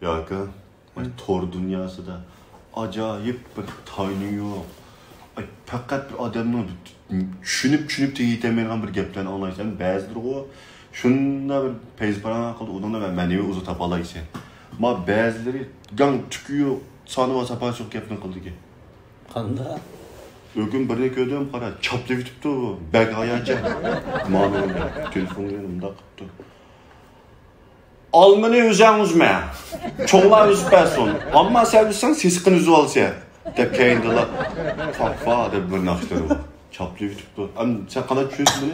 Yakı, tor dünyası da acayip bir tayını yok. Fakat bir adamın düşünüp yetemeyen bir geplerini anlaysan, bazıları o şunda bir peyzbaran kıldı, onunla ben manevi uzu tapalaysan. Ama bazıları gang tüküyor, sanı ve sapan çok geplerini kıldı ki. Kanda? Ögün birine gördüm, kara çaplı bitipti o, bek ayaca. Mağdur telefonu yanımda kıptı. Almını yüzen üzme. Çoğlar üzpesin. Ama servisden seskin üzü alsa. Dep kayındılar. Fa dep bir nakışları o. Çaplı bitipti. Sen kana düşünüyorsun bunu?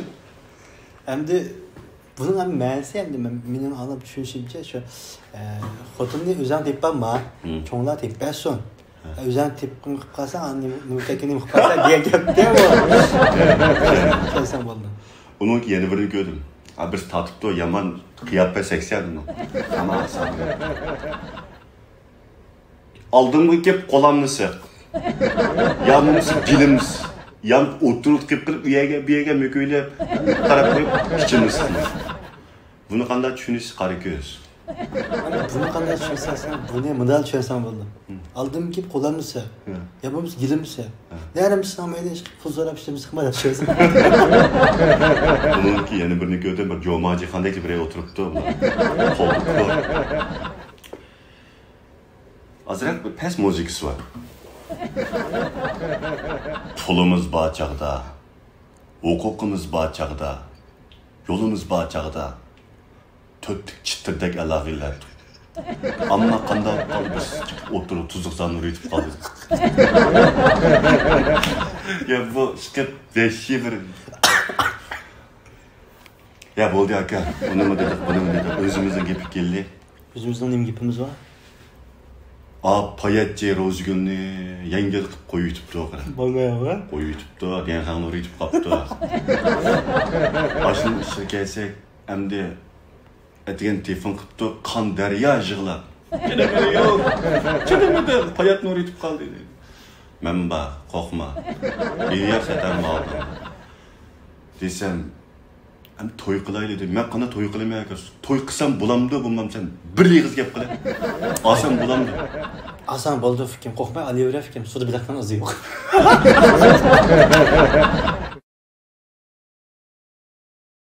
Hem de bunun hem mənisi hem de benim anlam düşünüşümce şu xotunni özən teppanma, çoğlar teppasun. Özən tepqin qilib qalsan, anni mutakkini qilib qalsan deyə gapda o. Kelsen bo'ldi. Onun yeni birini gördüm. Bir tatıptı o yaman kıyafet seksiyerdi onu. Ama asan. Aldığım gep kolamlısı. Yanımız gilimіз. Yan oturup kıpkırıp bir yege mököyle taraf koyup içimizsiniz. Bunu kanda düşünüyoruz, karıkıyoruz. Bunu qanday tushunsan, buni model tushunsan bo'ldi. Aldım ki qo'llanmasa, yapımız gilimsa. Neremiz samayda pul so'rab ishlamiz qilmadi tushunsan. Bununki yeni birini gördüm, bir Jomacı kandaki birey oturuptu. Koltuklu. Azırak bir pes müzikisi var. Pulumuz bağçağda, hukukumuz bağçağda, yolumuz bağçağda. Töttük çıtırdak alağıyla. Ama kanda kaldı biz oturup tuzluktan üretip kaldık. Ya bu şıkıp beşi bir... Ya boldu aka, bunu mu dedik, özümüzün gepip geldi. Özümüzün neyim gepimiz var? Payatçı rozgünü yengel kıp koyu yutup da o kadar. Bolmaya var? Koyu yutup da, den kanı üretip kaptı. Başının işe gelsek, hem de Etigen telefon kıptı, kan derya jığla. Gene yok. Çönemedi, payat nuru itip kaldı. Men bak, korkma. Bir yer setem aldım. Desem, hem toy kılaylı dedim. Men kana toy kılamaya kadar. Toy kısam bulamdı, bulmam sen. Birliği kız gep kılay. Asan bulamdı. Asan boldu fikrim, korkmay alayvera fikrim. Suda bilaktan azı yok.